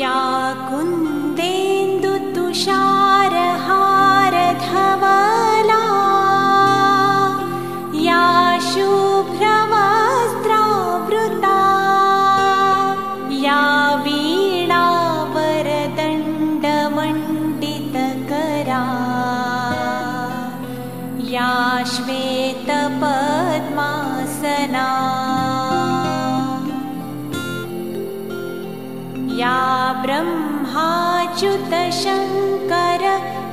या कुन्देन्दुतुषारहारधवला या शुभ्रवस्त्रावृता या वीणावरदण्डमण्डितकरा या श्वेतपद्मासना या ब्रह्माच्युतशङ्कर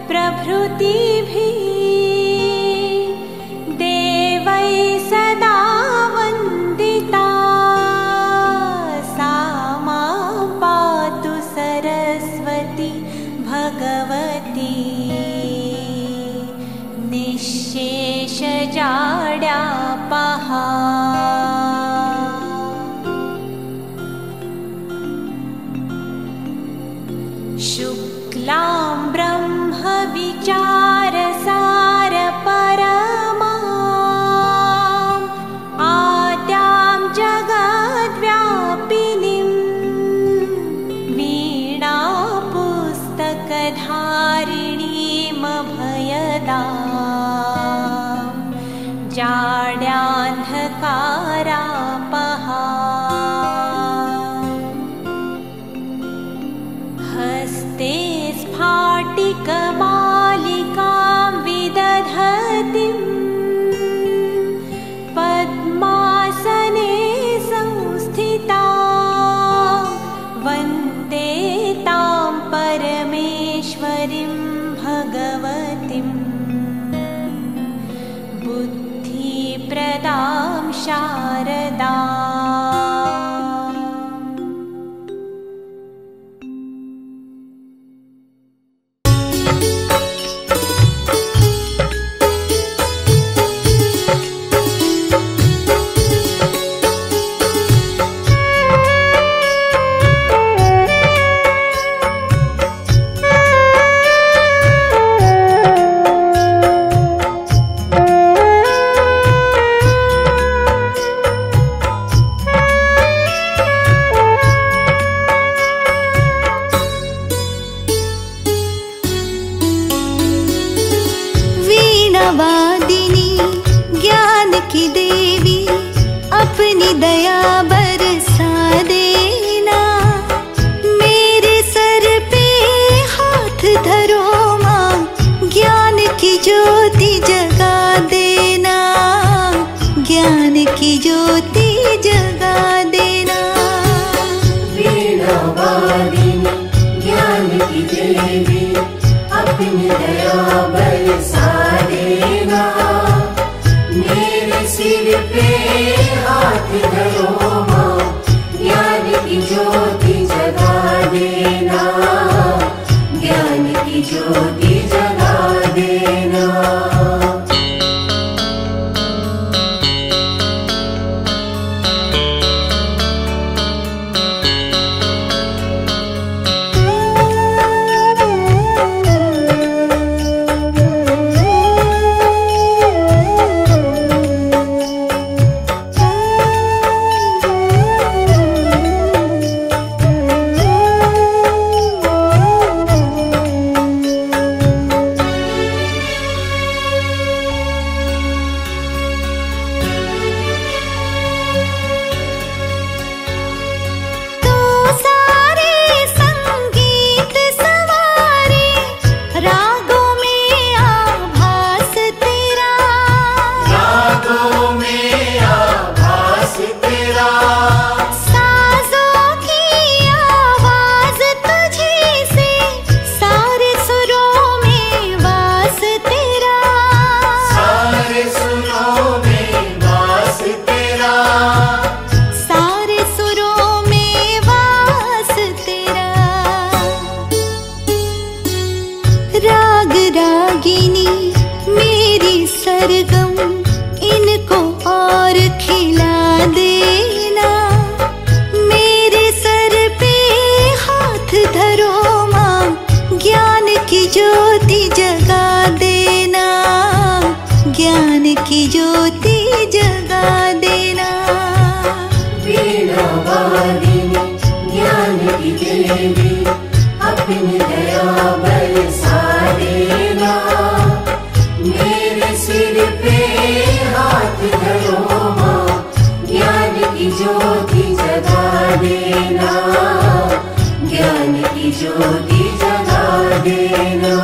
प्रभृतिभिः देवैः सदा वन्दिता सा मां पातु सरस्वती भगवती निःशेषजाड्यापहा। शुक्लां ब्रह्मविचारसारपरमाम् आद्यां जगद्व्यापिनीं वीणापुस्तकधारिणीमभयदां जाड्यान्धकारापहा। हस्ते स्फाटिकमालिकां विदधतीं पद्मासने संस्थितां वन्दे तां परमेश्वरीं भगवतीं बुद्धिप्रदां शारदाम्। वादिनी ज्ञान की देवी अपनी दया बरसा देना। मेरे सर पे हाथ धरो माँ ज्ञान की ज्योति जगा देना। ज्ञान की ज्योति जगा देना। वीणा वादिनी ज्ञान की देवी अपनी दया बरसा देना। मेरे सिर पे हाथ धरो माँ ज्ञान की ज्योति जगा देना। ज्ञान की ज्योति जगा देना। राग रागिनी मेरी सरगम इनको और खिला देना। मेरे सर पे हाथ धरो माँ ज्ञान की ज्योति जगा देना। ज्ञान की ज्योति जगा देना। वीणा वादिनी ज्ञान की देवी अपनी दया बरसा देना। मेरे सिर पे हाथ धरो माँ, ज्ञान की ज्योति जगा देना, ज्ञान की ज्योति जगा देना।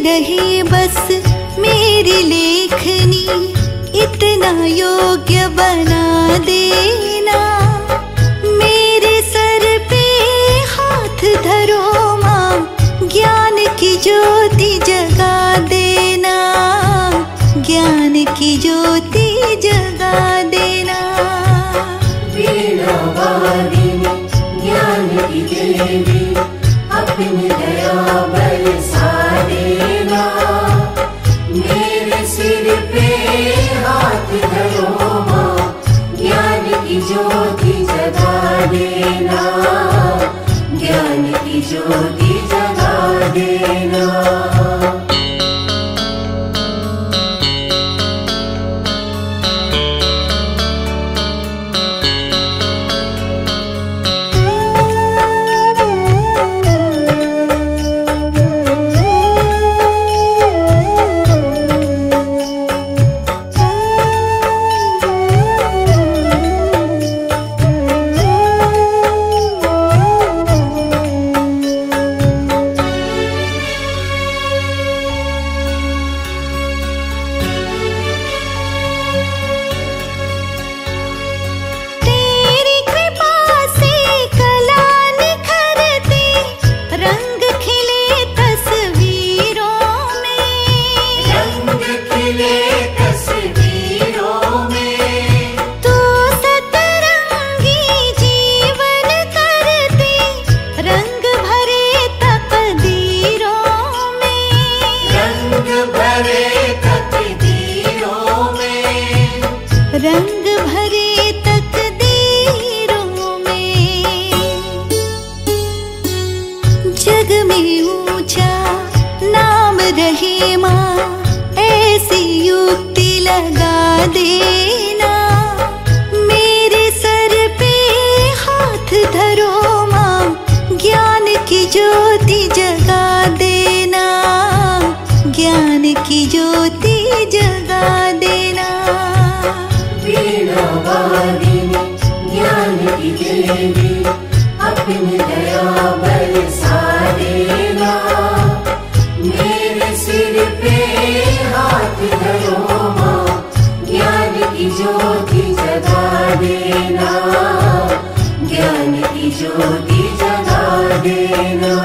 रहे बस मेरी लेखनी, इतना योग्य बना देना। मेरे सर पे हाथ धरो माँ, ज्ञान की ज्योति जगा देना, ज्ञान की ज्योति जगा देना। वीणा वादिनी ज्ञान की देवी अपनी दया बरसा देना। मेरे सिर पे हाथ धरो माँ, ज्ञान की ज्योति जगा देना, ज्ञान की ज्योति जगा देना। रंग भरे तकदीरों में, जग में ऊंचा नाम रहे माँ, ऐसी युक्ति लगा देना। मेरे सर पे हाथ धरो माँ, ज्ञान की ज्योति जगा देना, ज्ञान की ज्योति जगा देना। वीणा वादिनी ज्ञान की देवी अपनी दया बरसा देना। मेरे सिर पे हाथ धरो माँ, ज्ञान की ज्योति जगा देना, ज्ञान की ज्योति जगा देना।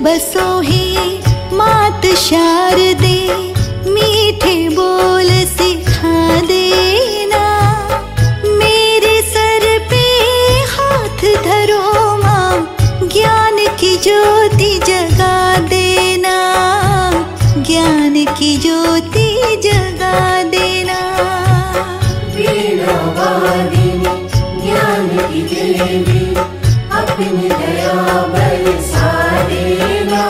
बसो हे मात शारदे, मीठे बोल सिखा देना। मेरे सर पे हाथ धरो माँ, ज्ञान की ज्योति जगा देना, ज्ञान की ज्योति जगा देना। वीणा वादिनी ज्ञान की देवी अपनी दया दया बरसा देना।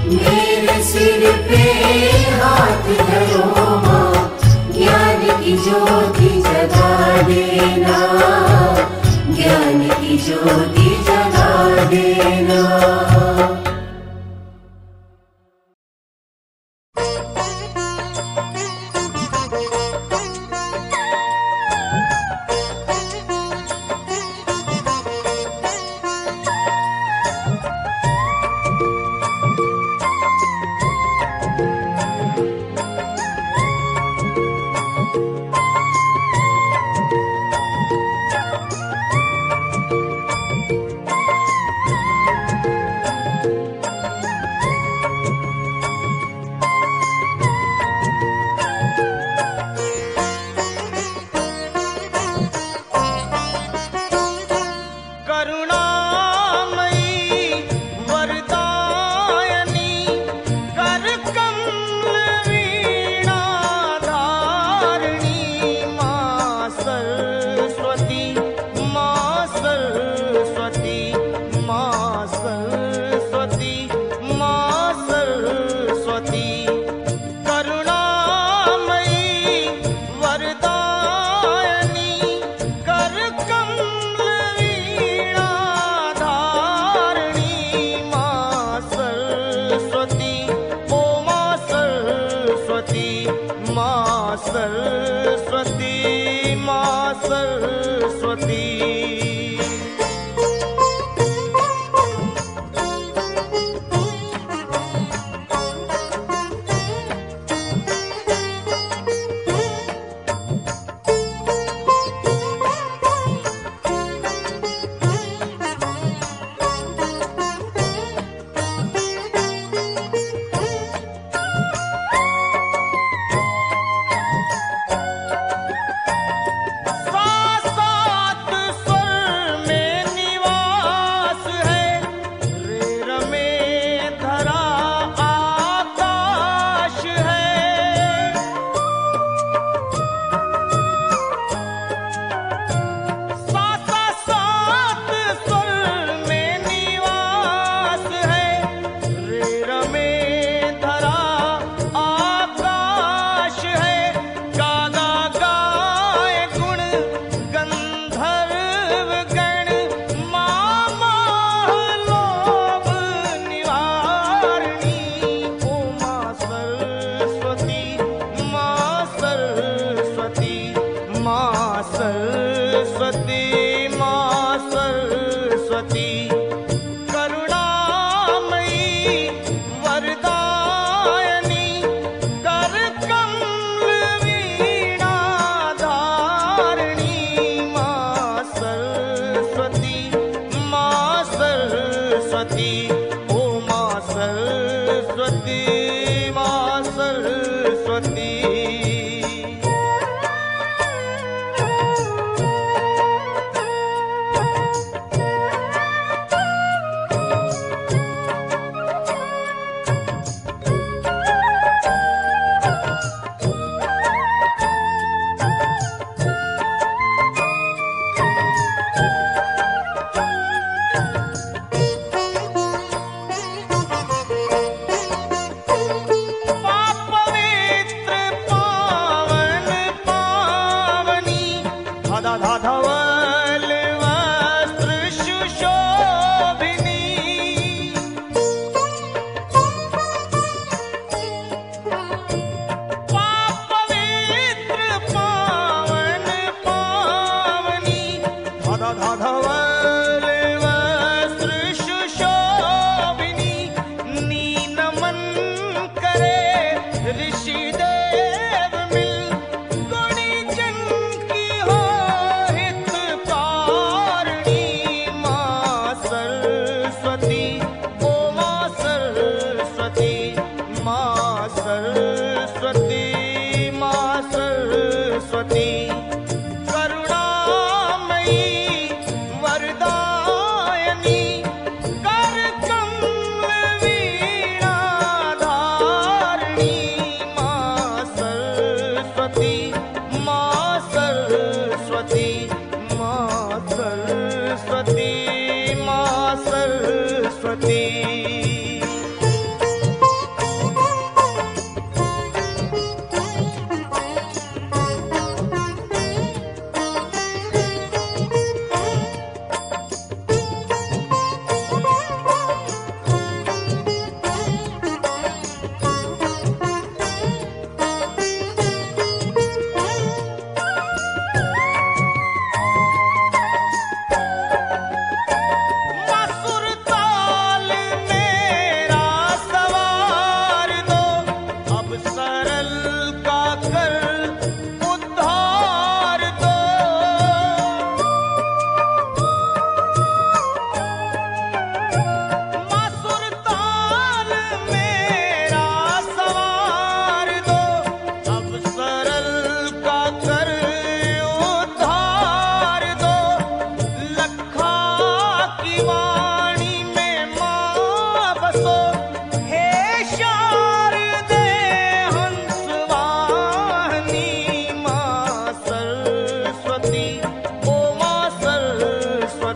मेरे सिर पे हाथ धरो माँ, ज्ञान की ज्योति जगा देना, ज्ञान की ज्योति जगा देना।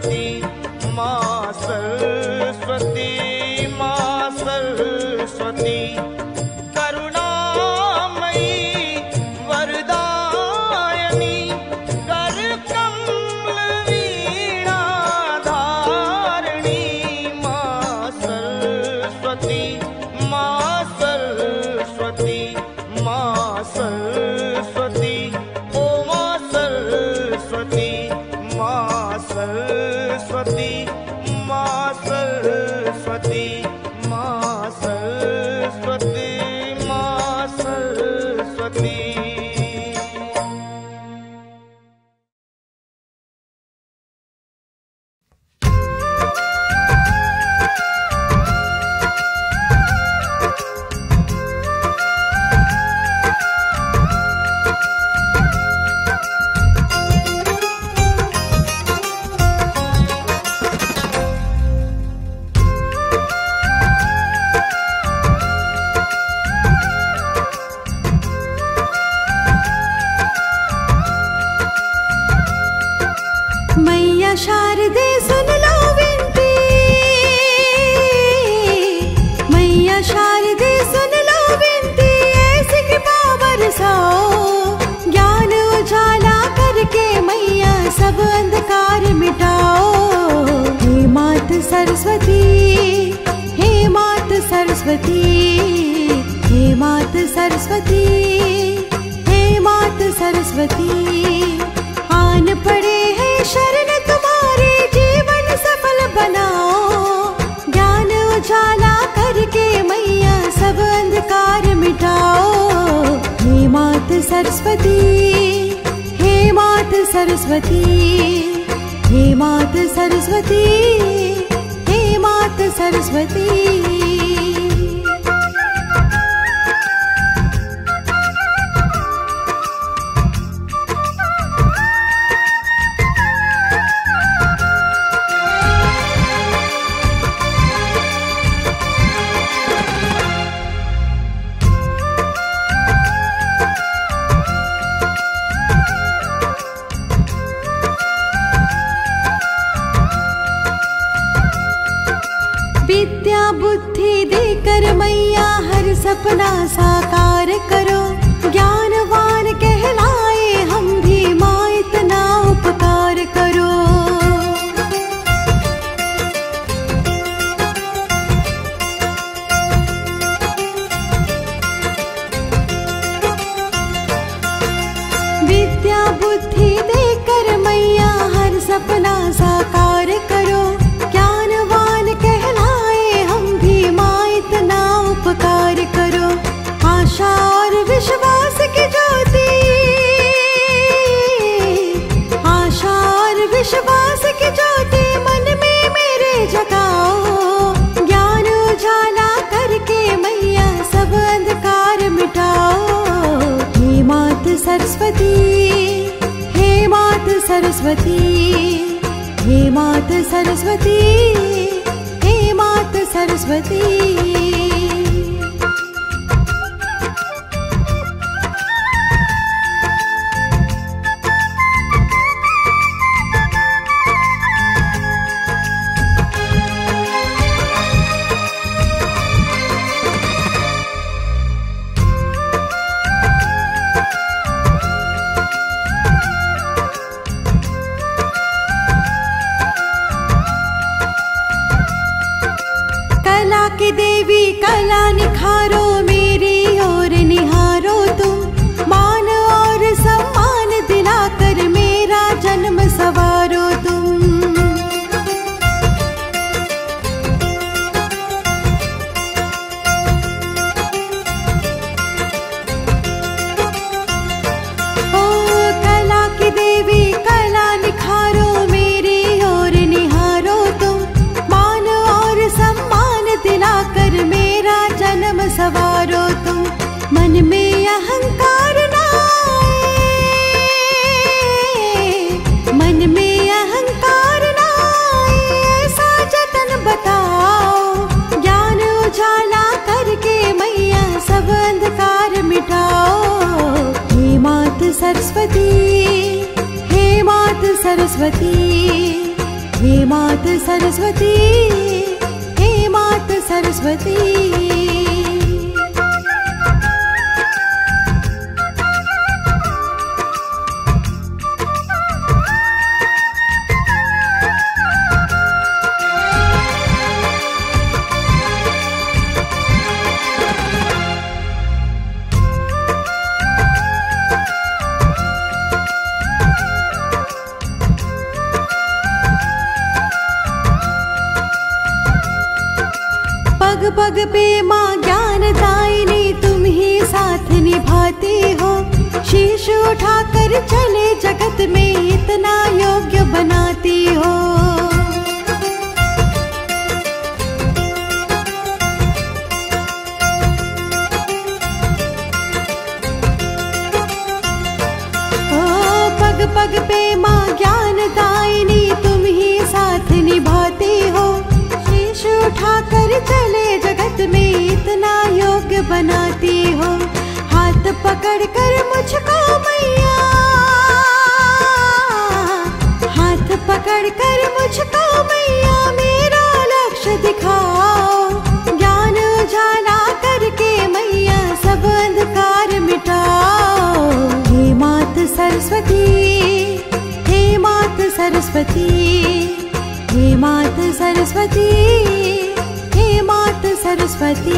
सरस्वती माँ सरस्वती माँ सरस्वती करुणामयी वरदायनी कर कमल वीणा धारिणी माँ सरस्वती माँ सरस्वती माँ सरस्वती ओ माँ सरस्वती माँ सरस्वती माँ सरस्वती माँ सरस्वती माँ सरस्वती। मैया शारदे सुन लो विनती, मैया शारदे सुन लो विनती, ऐसी कृपा बरसाओ, ज्ञान उजाला करके मैया सब अंधकार मिटाओ। हे मात सरस्वती, हे मात सरस्वती, हे मात सरस्वती, हे मात सरस्वती, आन पड़े हैं शरण तुम्हारे, जीवन सफल बनाओ, ज्ञान उजाला करके मैया सब अंधकार मिटाओ। हे मात सरस्वती, हे मात सरस्वती, हे मात सरस्वती, हे मात सरस्वती। विद्या बुद्धि देकर मैया हर सपना साकार करो, ज्ञानवान कहलाए हम भी माँ इतना उपकार करो। विद्या बुद्धि देकर मैया हर सपना साकार करो, ज्ञानवान कहलाए हम भी माँ इतना उपकार करो। आशा और विश्वास की ज्योति, आशा और विश्वास की ज्योति मन में मेरे जगाओ, ज्ञान उजाला करके मैया सब अंधकार मिटाओ। हे मात सरस्वती, हे मात सरस्वती, हे मात सरस्वती, हे मात सरस्वती। कला की देवी कला निखारो, मेरी ओर निहारो तुम, मान और सम्मान दिलाकर मेरा जन्म सवारो तुम। ओ कला की देवी कला निखारो, मेरी ओर निहारो तुम, मान और सम्मान दिलाकर मेरा जन्म सवारो तुम। मन में अहंकार ना आए, मन में अहंकार ना आए, ऐसा जतन बताओ, ज्ञान उजाला करके मैया सब अंधकार मिटाओ। हे मात सरस्वती, हे मात सरस्वती, हे मात सरस्वती, हे मात सरस्वती। पग पग पे माँ ज्ञानदायिनी तुम ही साथ निभाती हो। शीश उठाकर चले जगत में इतना योग्य बनाती हो। ओ पग पग पे माँ ज्ञानदायिनी तुम ही साथ निभाती हो। शीश उठाकर चले जगत में इतना योग्य बनाती हो। हाथ पकड़ कर मुझको मैया, हाथ पकड़ कर मुझको मैया मेरा लक्ष्य दिखाओ। ज्ञान उजाला करके मैया सब अंधकार मिटाओ। हे मात सरस्वती, हे मात सरस्वती, हे मात सरस्वती, हे मात सरस्वती।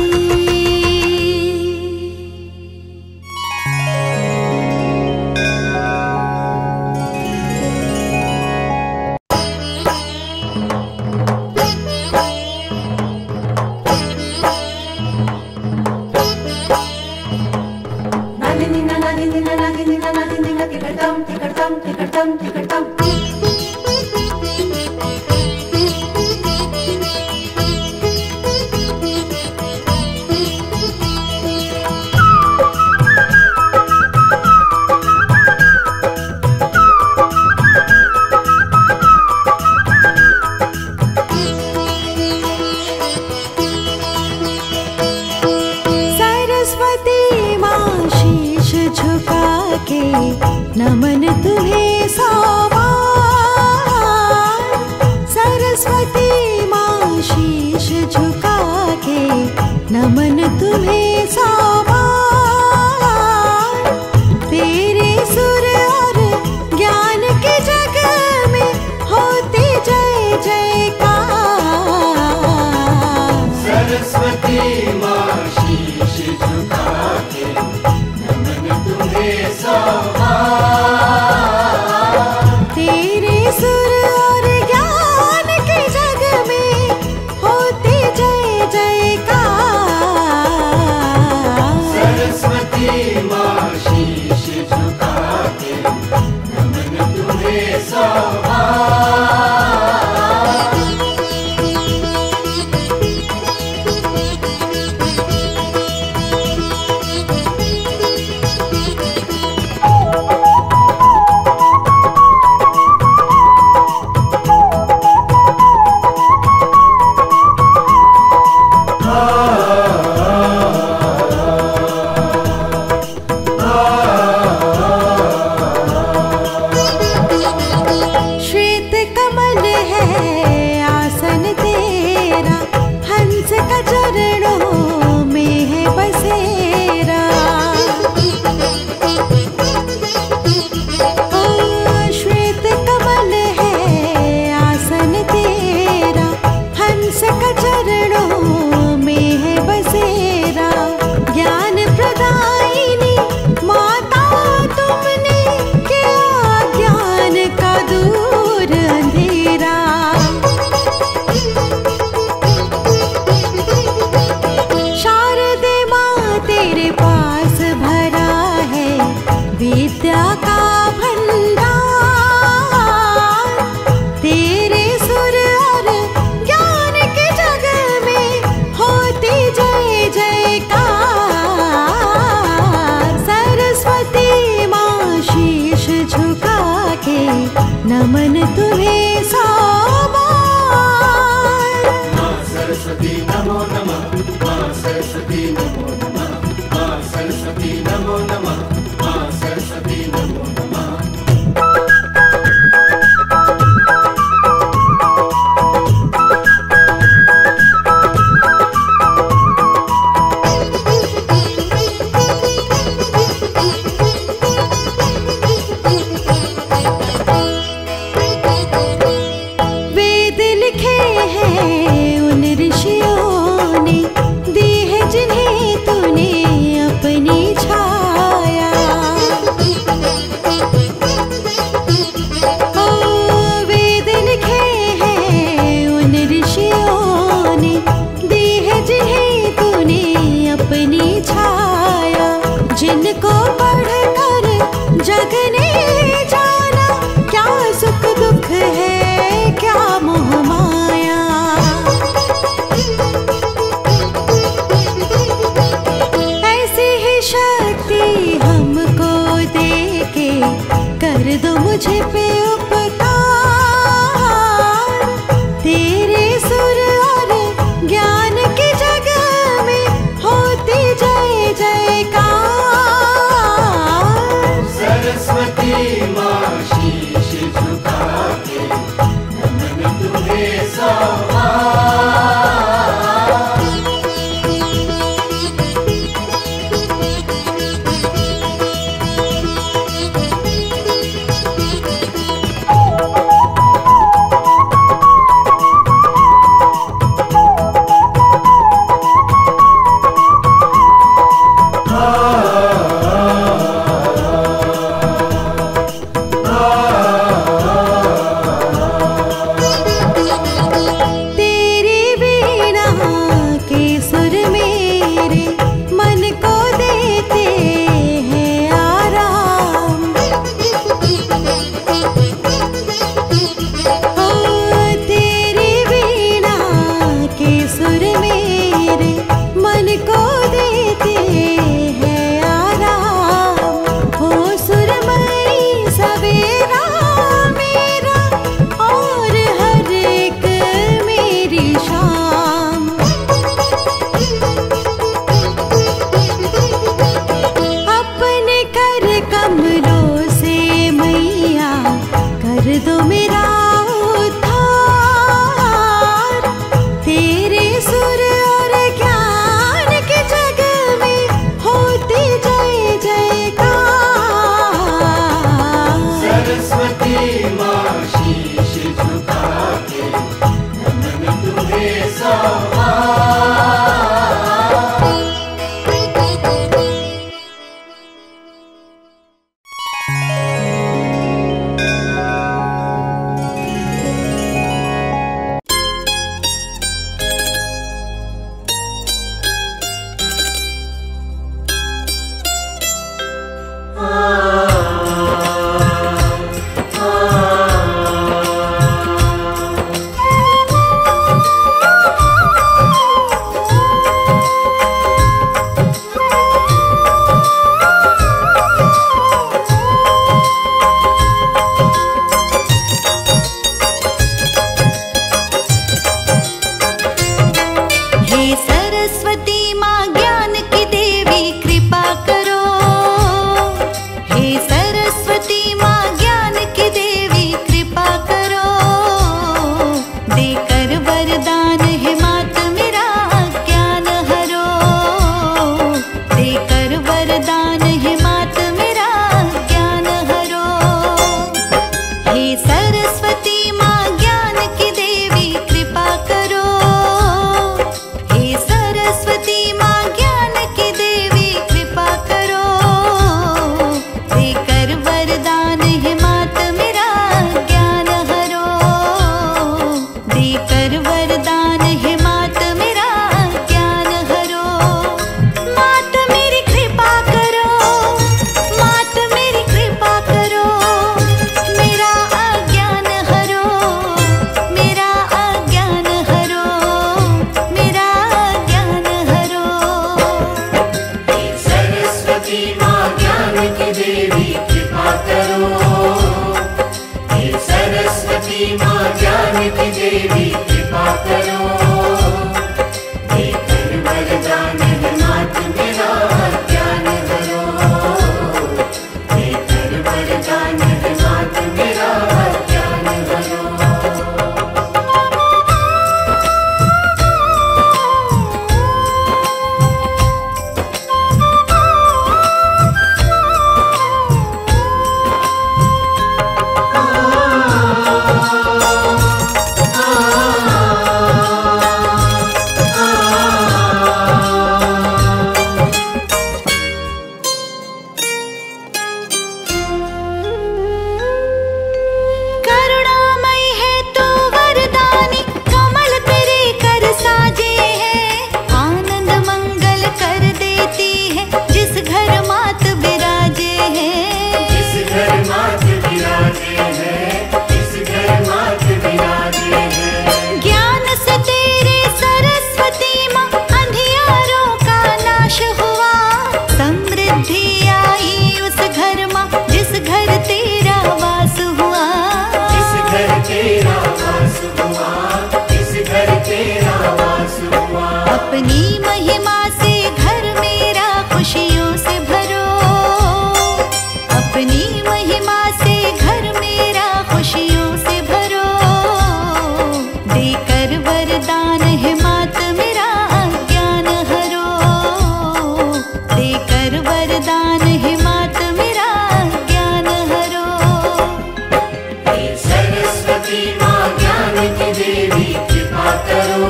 कृपा करो।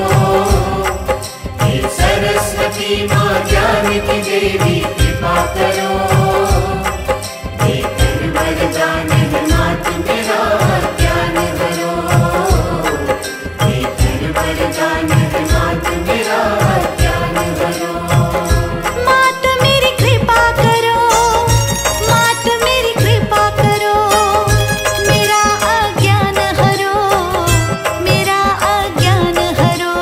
हे सरस्वती माँ ज्ञान की देवी कृपा करो। देकर वरदान मात मेरा ज्ञान भरो। देकर वरदान मात मेरा ज्ञान भरो। मात मेरी कृपा करो, मात मेरी कृपा करो, मेरा अज्ञान हरो, मेरा अज्ञान हरो,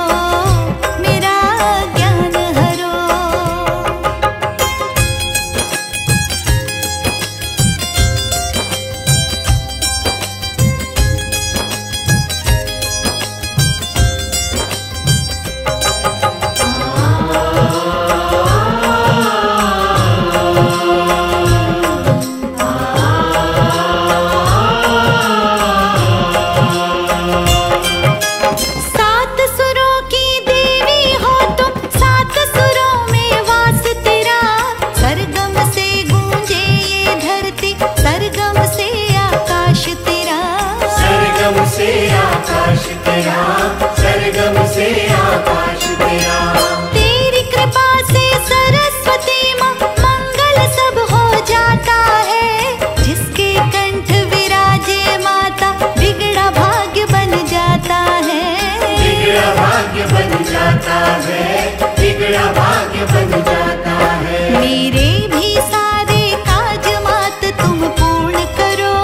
मेरा अज्ञान हरो। सात सुरों की देवी हो तुम, सात सुरों में वास तेरा। सरगम से गूंजे ये धरती, सरगम से आकाश तेरा। सरगम से आकाश तेरा, सरगम से आकाश तेरा। तेरी कृपा से सरस्वती माँ मंगल सब हो जाता है। जिसके कंठ विराजे माता बिगड़ा भाग्य बन जाता है। बिगड़ा भाग्य बन जाता है, बिगड़ा भाग्य बन जाता है। मेरे भी सारे काज मात तुम पूर्ण करो।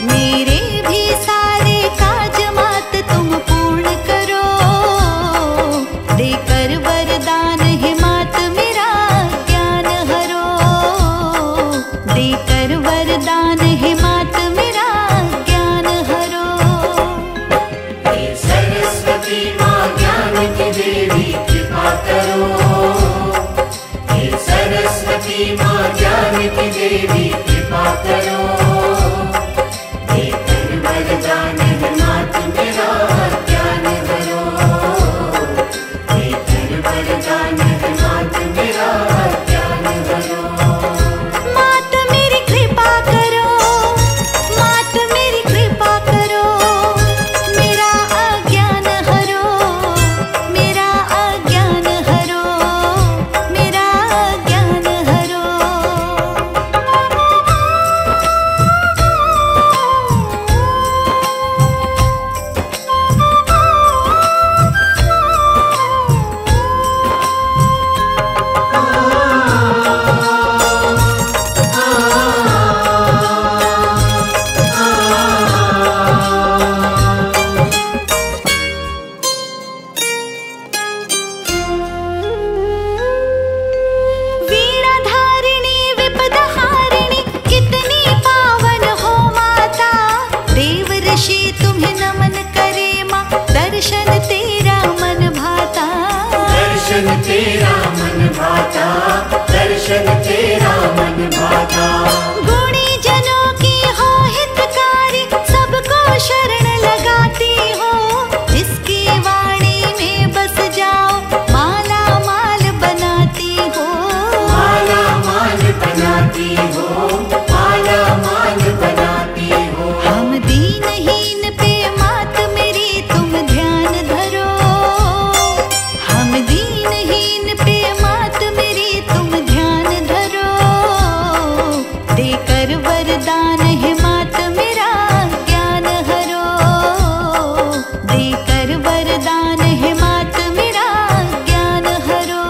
मेरे भी सारे काज मात तुम पूर्ण करो। देकर वरदान है मात मेरा ज्ञान हरो। देकर वरदान है मात मेरा ज्ञान हरो। हे सरस्वती माँ ज्ञान की देवी कृपा करो। हे सरस्वती माँ ज्ञान की देवी कृपा करो। देकर वरदान मात मेरा ज्ञान भरो। देकर वरदान मात मेरा ज्ञान भरो। मात मेरी कृपा करो, मात मेरी कृपा करो, मेरा अज्ञान हरो, मेरा अज्ञान हरो, मेरा अज्ञान हरो। वीणा धारिणी विपदा हारिणी कितनी पावन हो माता। देव ऋषि तुम्हें नमन करे माँ, दर्शन तेरा मन भाता। दर्शन तेरा मन भाता, दर्शन तेरा मन भाता। गुणी जनों की हो हितकारी, सबको शरण लगाती हो। जिसकी वाणी में बस जाओ, माला माल बनाती हो। माला माल बनाती हो, माला माल बनाती हो। हम दीनहीन पे मात मेरी तुम ध्यान धरो। हम दीनहीन पे मात मेरी तुम ध्यान धरो। देकर वरदान है मात मेरा ज्ञान हरो। देकर वरदान है मात मेरा ज्ञान हरो।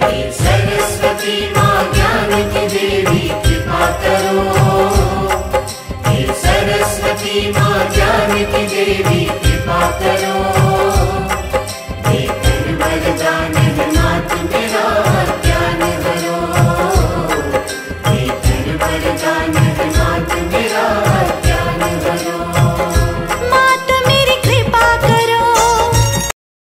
हे सरस्वती माँ ज्ञान की देवी कृपा करो। हे सरस्वती माँ ज्ञान की देवी कृपा करो।